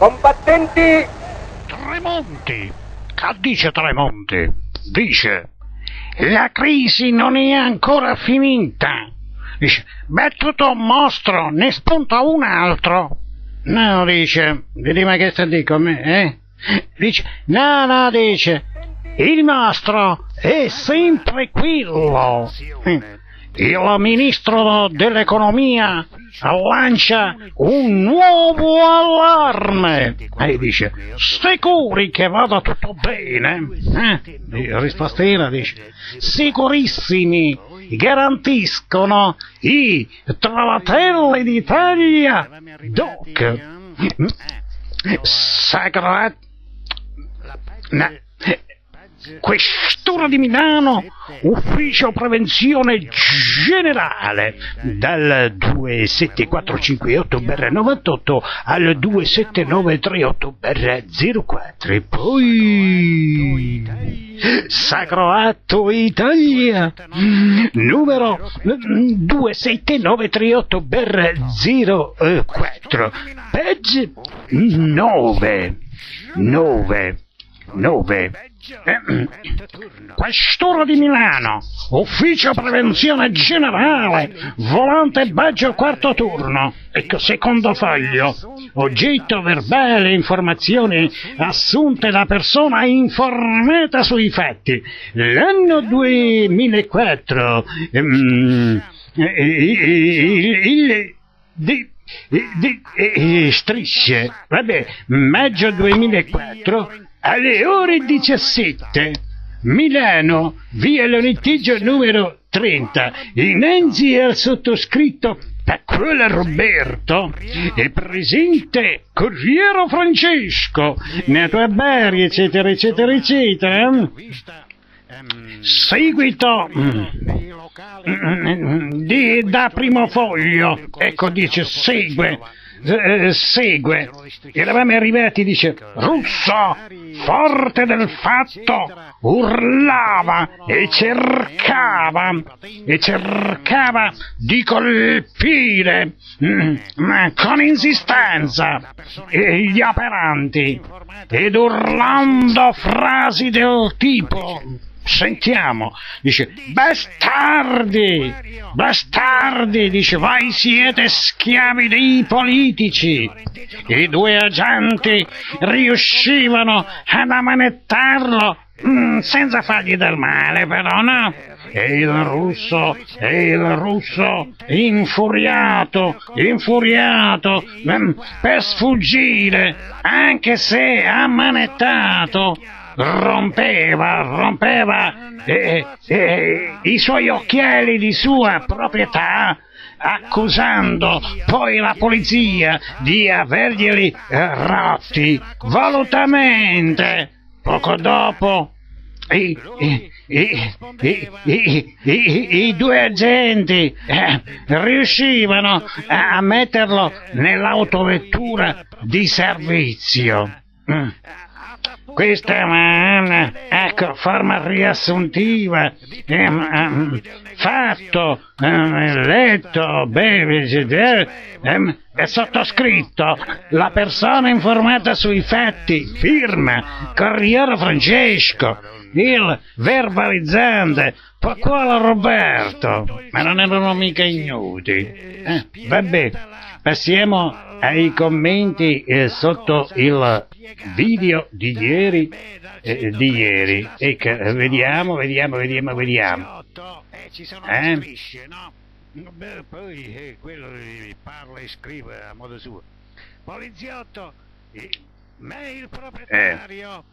Combattenti! Tremonti! Che dice Tremonti? Dice, la crisi non è ancora finita. Dice, battuto un mostro, ne spunta un altro. No, dice, vedi ma che sta di con me, eh? Dice, no, dice, il mostro è sempre quello. Il ministro dell'economia lancia un nuovo allarme e dice, sicuri che vada tutto bene? Rispostino dice, sicurissimi, garantiscono i Trovatelli d'Italia Doc Sacro Questura di Milano, ufficio prevenzione generale, dal 27458/98 al 27938/04. E poi Sacro Italia, numero 27938/04, page 9. Questura di Milano, ufficio prevenzione generale, volante Baggio quarto turno. Ecco, secondo foglio, oggetto verbale, informazioni assunte da persona informata sui fatti. L'anno 2004, strisce, vabbè, maggio 2004, alle ore 17, Milano, via Leontiggio numero 30, innanzi al sottoscritto Pacquola Roberto, è presente Corriero Francesco, nato a Bari, eccetera, eccetera, eccetera. Seguito da primo foglio, ecco, dice segue, eravamo arrivati, dice, Russo, forte del fatto, urlava e cercava di colpire con insistenza gli operanti ed urlando frasi del tipo, sentiamo, dice, bastardi, dice, voi siete schiavi dei politici. I due agenti riuscivano ad ammanettarlo senza fargli del male, però, no? E il russo, infuriato, per sfuggire, anche se ammanettato, rompeva i suoi occhiali di sua proprietà, accusando poi la polizia di averglieli rotti volutamente. Poco dopo i due agenti riuscivano a metterlo nell'autovettura di servizio. Questa è una forma riassuntiva, fatto, letto, è sottoscritto, la persona informata sui fatti, firma Corriero Francesco, il verbalizzante Pacquola Roberto, ma non erano mica ignoti. Vabbè, passiamo ai commenti sotto il video di ieri. Ecco, vediamo. Ci sono le strisce, no? Poi quello parla e scrive a modo suo. Poliziotto, ma il proprietario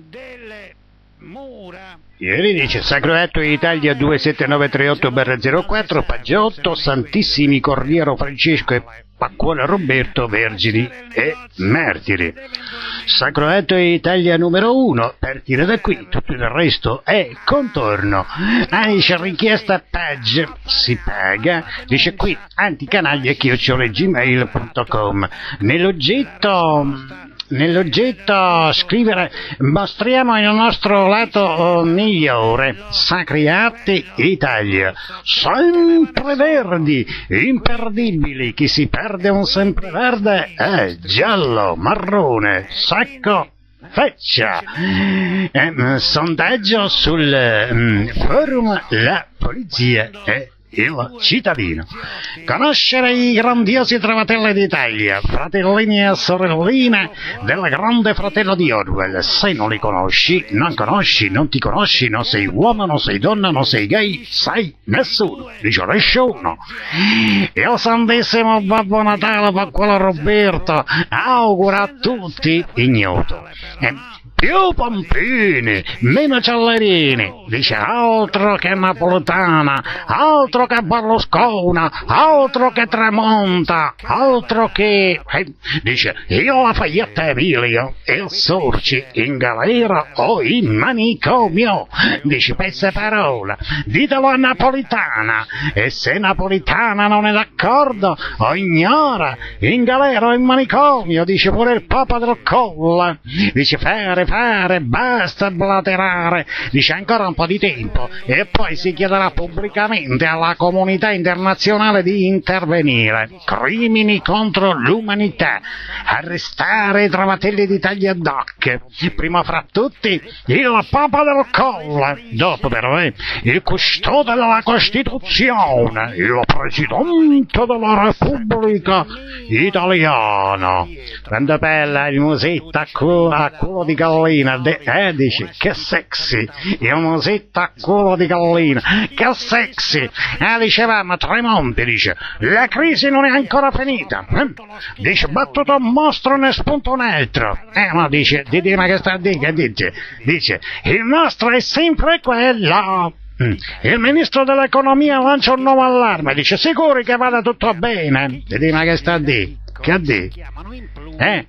delle mura. Ieri dice Sacro Italia 27938/04, pagina 8, Santissimi Corriero Francesco e Pacquola Roberto, vergini e martiri. Sacro Italia numero 1, partire da qui, tutto il resto è contorno. Dice richiesta page, si paga, dice qui anticanaglia@gmail.com. Nell'oggetto nell'oggetto scrivere: mostriamo il nostro lato migliore, Sacri Atti Italia, sempre verdi, imperdibili, chi si perde un sempreverde è giallo, marrone, secco, feccia. Sondaggio sul forum La Polizia e il cittadino. Conoscere i grandiosi Trovatelli d'Italia, fratellini e sorelline del grande fratello di Orwell. Se non li conosci, non ti conosci, non sei uomo, non sei donna, non sei gay, sei nessuno, dice nessuno. Il Santissimo Babbo Natale, Pasquale Roberto, augura a tutti ignoto. Più pompini, meno ciallerini, dice altro che napoletana, altro che Berlusconi, altro che Tremonta, altro che... dice io Lafayette Emilio, il Sorci in galera o in manicomio, dice pezze parole, ditelo a Napolitana, e se Napolitana non è d'accordo o ignora, in galera o in manicomio, dice pure il Papa del Colle, dice fare, basta blaterare, dice ancora un po' di tempo e poi si chiederà pubblicamente alla comunità internazionale di intervenire. Crimini contro l'umanità, arrestare i Trovatelli d'Italia DOC, prima fra tutti il Papa del Colle, dopo però il custode della Costituzione, il Presidente della Repubblica Italiana. Prende pelle il musetto a culo di gallina, dice che sexy, il musetto a culo di gallina, che sexy. Dicevamo Tremonti, dice la crisi non è ancora finita, dice battuto un mostro ne spunta un altro, ma dice ma che sta a dire, che dice il nostro è sempre quello. Il ministro dell'economia lancia un nuovo allarme, dice sicuri che vada tutto bene, ma che sta a dire? Che ha detto?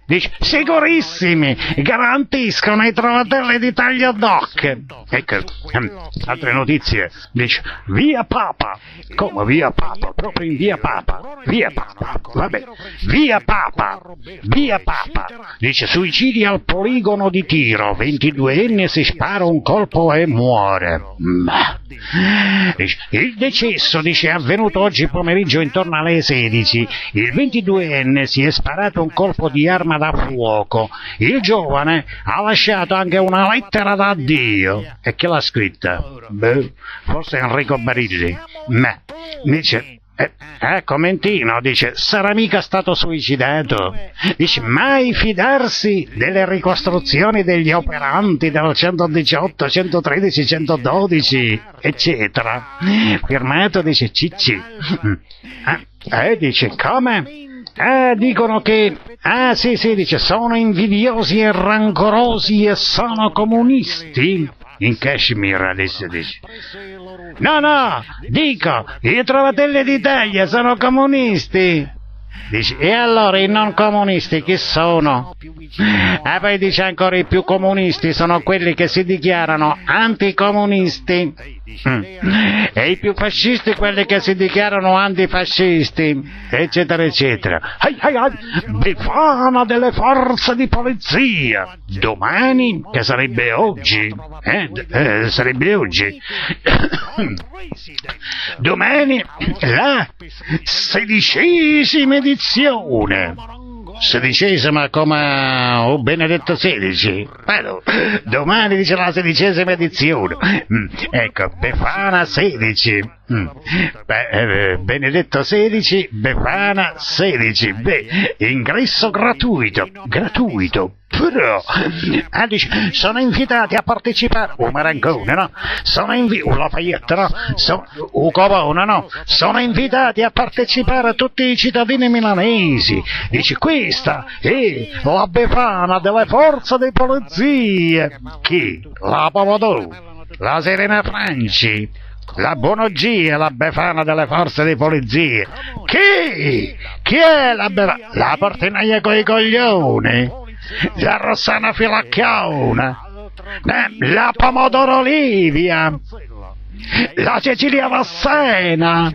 Dice sicurissimi, garantiscono i Trovatelli d'Italia DOC. Ecco, altre notizie, dice via Papa. Come via Papa? Proprio in via Papa, vabbè, via Papa, dice suicidi al poligono di Tiro, 22enne si spara un colpo e muore. Dice, il decesso, dice, è avvenuto oggi pomeriggio intorno alle 16, il 22enne si è sparato un colpo di arma da fuoco, il giovane ha lasciato anche una lettera d'addio. E chi l'ha scritta? Forse Enrico Barilli, ma dice Commentino, dice sarà mica stato suicidato, dice mai fidarsi delle ricostruzioni degli operanti del 118, 113, 112 eccetera, firmato, dice Cicci. Dice come? Dicono che sì, dice sono invidiosi e rancorosi e sono comunisti in Kashmir, adesso dice. No, dico, i Trovatelli d'Italia sono comunisti. Dice, e allora i non comunisti chi sono? Poi dice ancora i più comunisti sono quelli che si dichiarano anticomunisti. E i più fascisti quelli che si dichiarano antifascisti, eccetera eccetera. Befana delle forze di polizia domani, che sarebbe oggi, domani la 16ª edizione, 16ª come Benedetto XVI, domani dice la 16ª edizione, ecco, Befana 16, Benedetto XVI, Befana 16, ingresso gratuito, però dice, sono invitati a partecipare Marangone, no? Lafayette, no? Covone, no? Sono invitati a partecipare tutti i cittadini milanesi. Dice questa è la Befana delle forze di polizie. Chi? La Pomodoro, la Serena Franci, la Bonogia, la Befana delle forze di polizie. Chi è la Befana? La portinaia coi coglioni, la Rossana Filacchiona, la Pomodoro Olivia, la Cecilia Vassena,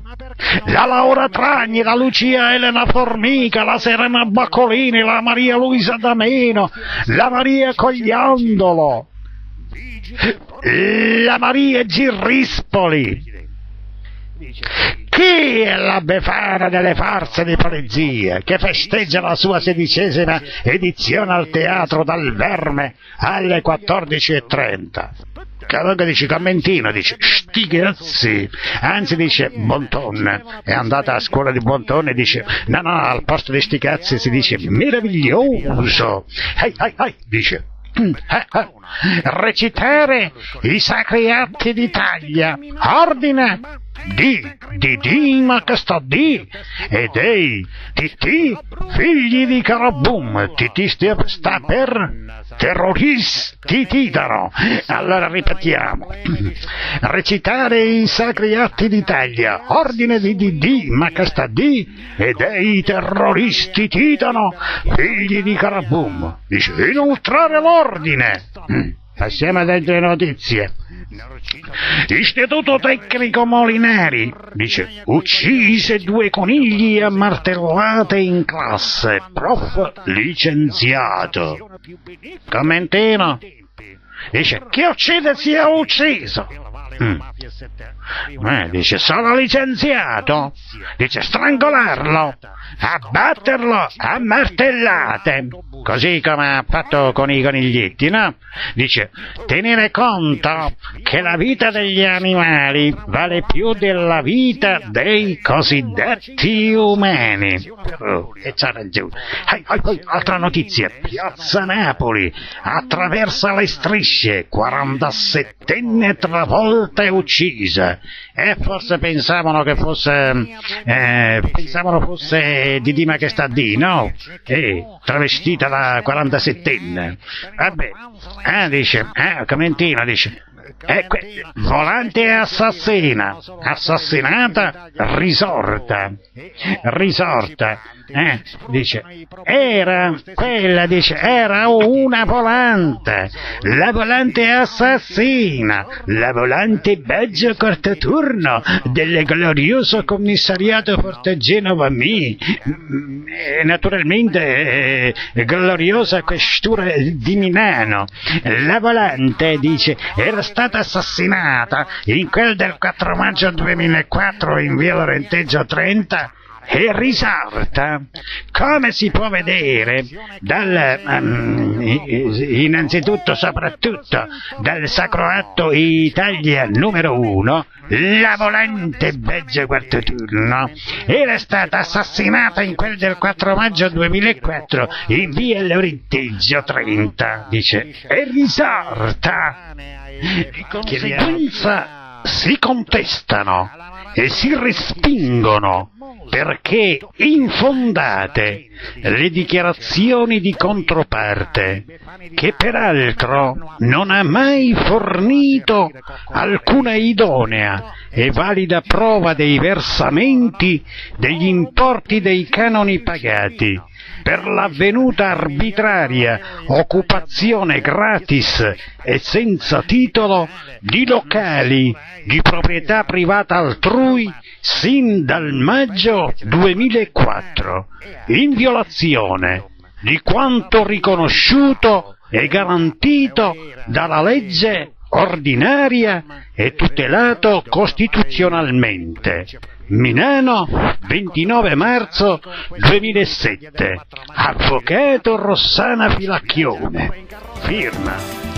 la Laura Tragni, la Lucia Elena Formica, la Serena Baccolini, la Maria Luisa D'Ameno, la Maria Cogliandolo, la Maria Girrispoli. Chi è la Befana delle farse di polizia che festeggia la sua 16ª edizione al Teatro dal Verme alle 14:30? Comunque dice Commentino, dice sti cazzi, anzi dice Bonton, è andata a scuola di Bonton e dice no, al posto di sti cazzi si dice meraviglioso, dice recitare i sacri atti d'Italia, ordine di ma che sta di e dei Titì figli di Carabum, Titì sta per terroristi Titano. Allora ripetiamo, recitare i sacri atti d'Italia, ordine di ma che sta di e dei terroristi Titano figli di Carabum, dice inoltrare l'ordine. Passiamo ad altre notizie. Istituto Tecnico Molinari, dice, uccise 2 conigli a martellate in classe, prof licenziato. Commentino, dice, chi uccide sia ucciso. Dice, sono licenziato, dice, strangolarlo, abbatterlo a martellate, così come ha fatto con i coniglietti, no? Dice, tenere conto che la vita degli animali vale più della vita dei cosiddetti umani. E c'ha ragione. Altra notizia, Piazza Napoli attraversa le strisce, 47enne travolta e uccisa. E forse pensavano fosse Didì ma che sta di, no? Travestita da 47enne. Vabbè, dice, Commentino dice, volante assassina, assassinata, risorta, dice, era una volante, la volante assassina, la volante Baggio Cortaturno del glorioso commissariato Fortegenova Mi, naturalmente gloriosa questura di Milano. La volante, dice, era stata assassinata in quel del 4 maggio 2004 in via Lorenteggio 30 e risorta, come si può vedere innanzitutto soprattutto dal Sacro Atto Italia numero 1, la volante Baggio Quartoturno era stata assassinata in quel del 4 maggio 2004 in via Lorenteggio 30, dice, e risorta. Di conseguenza si contestano e si respingono perché infondate le dichiarazioni di controparte, che peraltro non ha mai fornito alcuna idonea e valida prova dei versamenti degli importi dei canoni pagati per l'avvenuta arbitraria occupazione gratis e senza titolo di locali di proprietà privata altrui sin dal maggio 2004, in violazione di quanto riconosciuto e garantito dalla legge ordinaria e tutelato costituzionalmente. Milano, 29 marzo 2007. Avvocato Rossana Filacchione. Firma.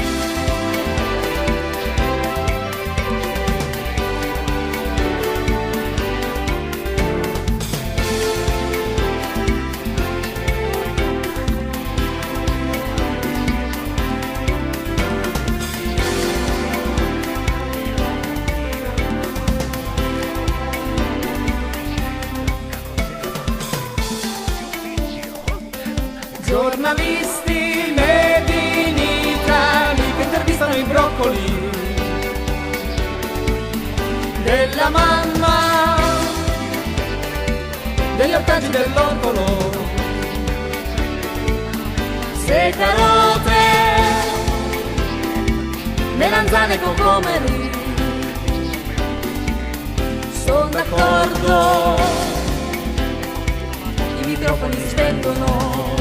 Giornalisti medinitani che intervistano i broccoli della mamma, degli ortaggi dell'ortolo, se carote, melanzane e cocomeri, sono d'accordo, i microfoni si spengono.